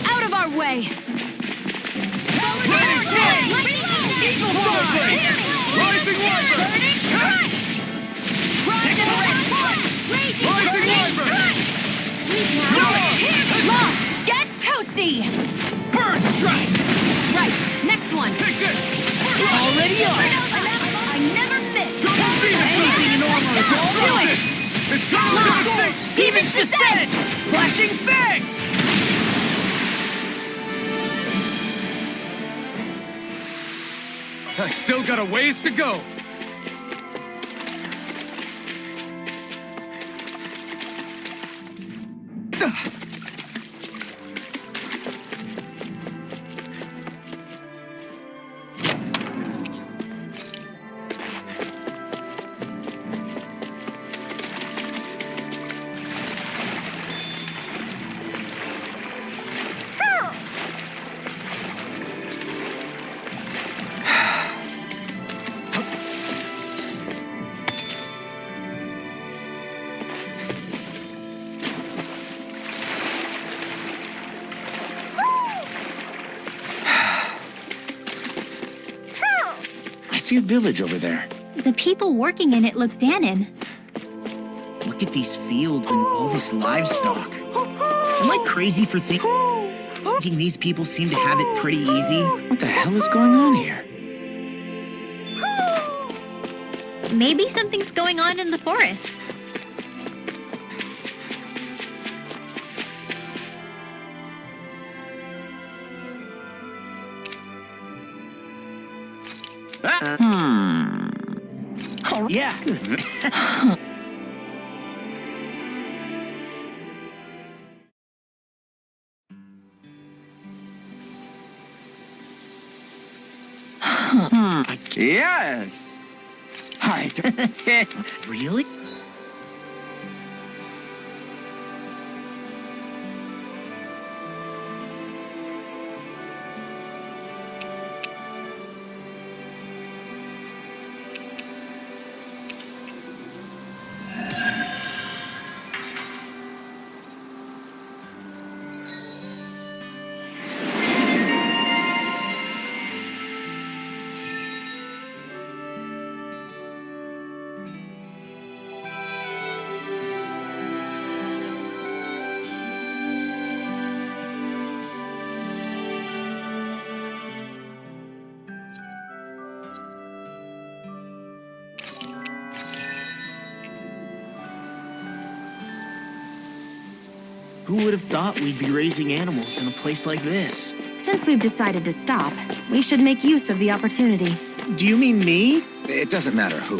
Out of our way! Eagle Sword! Rising Wyvern! Rising Wyvern! Lost! Get toasty! Bird Strike! Right, next one! Take this! Already on! I never miss! Anything normal is all Do it! It's time to Demon's Descent! Flashing Fang! I still got a ways to go. I see a village over there. The people working in it look Dahnan. Look at these fields and all this livestock. Am I crazy for thinking these people seem to have it pretty easy? What the hell is going on here? Maybe something's going on in the forest. Oh, yeah. Yes! Hi. Really? Who would have thought we'd be raising animals in a place like this? Since we've decided to stop, we should make use of the opportunity. Do you mean me? It doesn't matter who.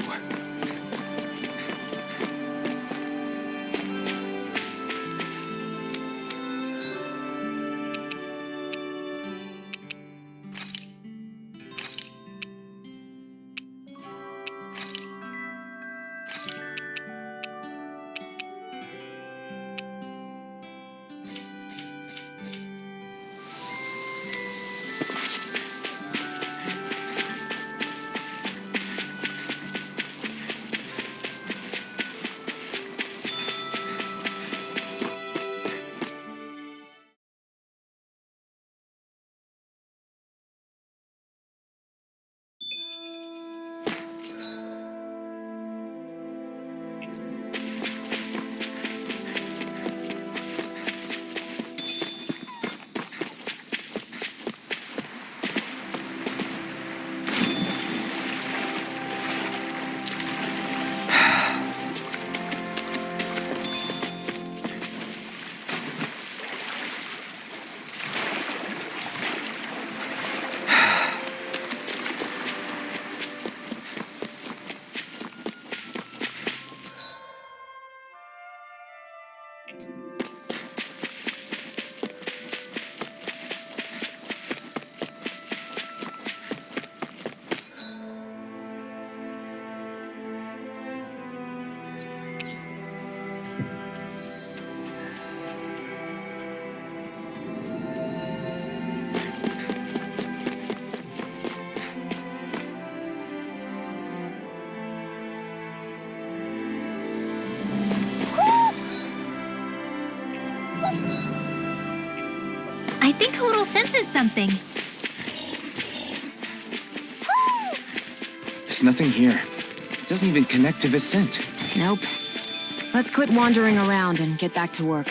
think Hoodle senses something. There's nothing here. It doesn't even connect to Vicent. Nope. Let's quit wandering around and get back to work.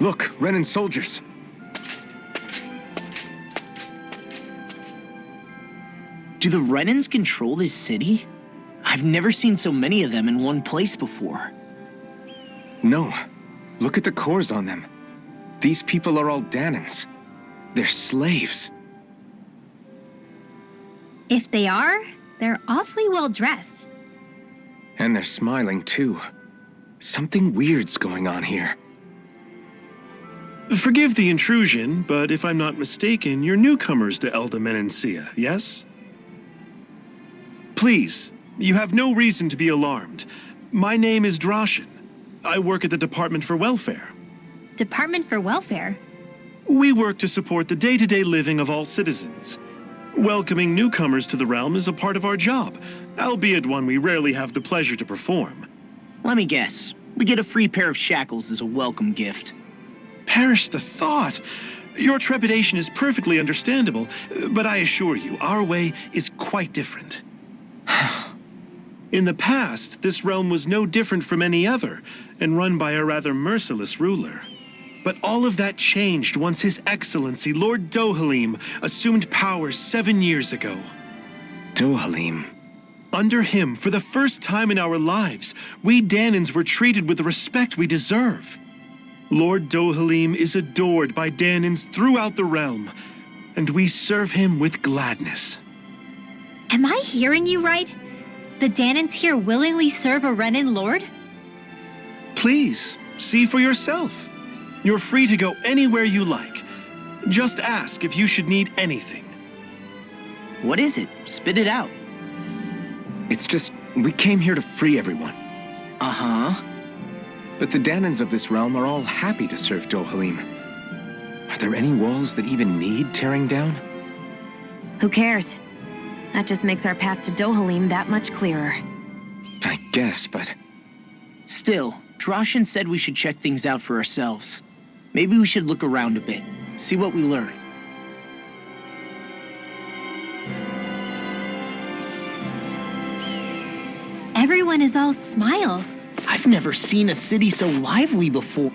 Look, Renan soldiers. Do the Renans control this city? I've never seen so many of them in one place before. No. Look at the cores on them. These people are all Dahnans. They're slaves. If they are, they're awfully well dressed. And they're smiling, too. Something weird's going on here. Forgive the intrusion, but if I'm not mistaken, you're newcomers to Menancia, yes? Please, you have no reason to be alarmed. My name is Drashin. I work at the Department for Welfare. Department for Welfare? We work to support the day-to-day living of all citizens. Welcoming newcomers to the realm is a part of our job, albeit one we rarely have the pleasure to perform. Let me guess. We get a free pair of shackles as a welcome gift. Perish the thought! Your trepidation is perfectly understandable, but I assure you, our way is quite different. In the past, this realm was no different from any other, and run by a rather merciless ruler. But all of that changed once His Excellency, Lord Dohalim, assumed power 7 years ago. Dohalim. Under him, for the first time in our lives, we Dahnans were treated with the respect we deserve. Lord Dohalim is adored by Dahnans throughout the realm, and we serve him with gladness. Am I hearing you right? The Dahnans here willingly serve a Renan lord? Please, see for yourself. You're free to go anywhere you like. Just ask if you should need anything. What is it? Spit it out. It's just, we came here to free everyone. Uh-huh. But the Dahnans of this realm are all happy to serve Dohalim. Are there any walls that even need tearing down? Who cares? That just makes our path to Dohalim that much clearer. I guess, but... Still, Droshin said we should check things out for ourselves. Maybe we should look around a bit, see what we learn. Everyone is all smiles. I've never seen a city so lively before.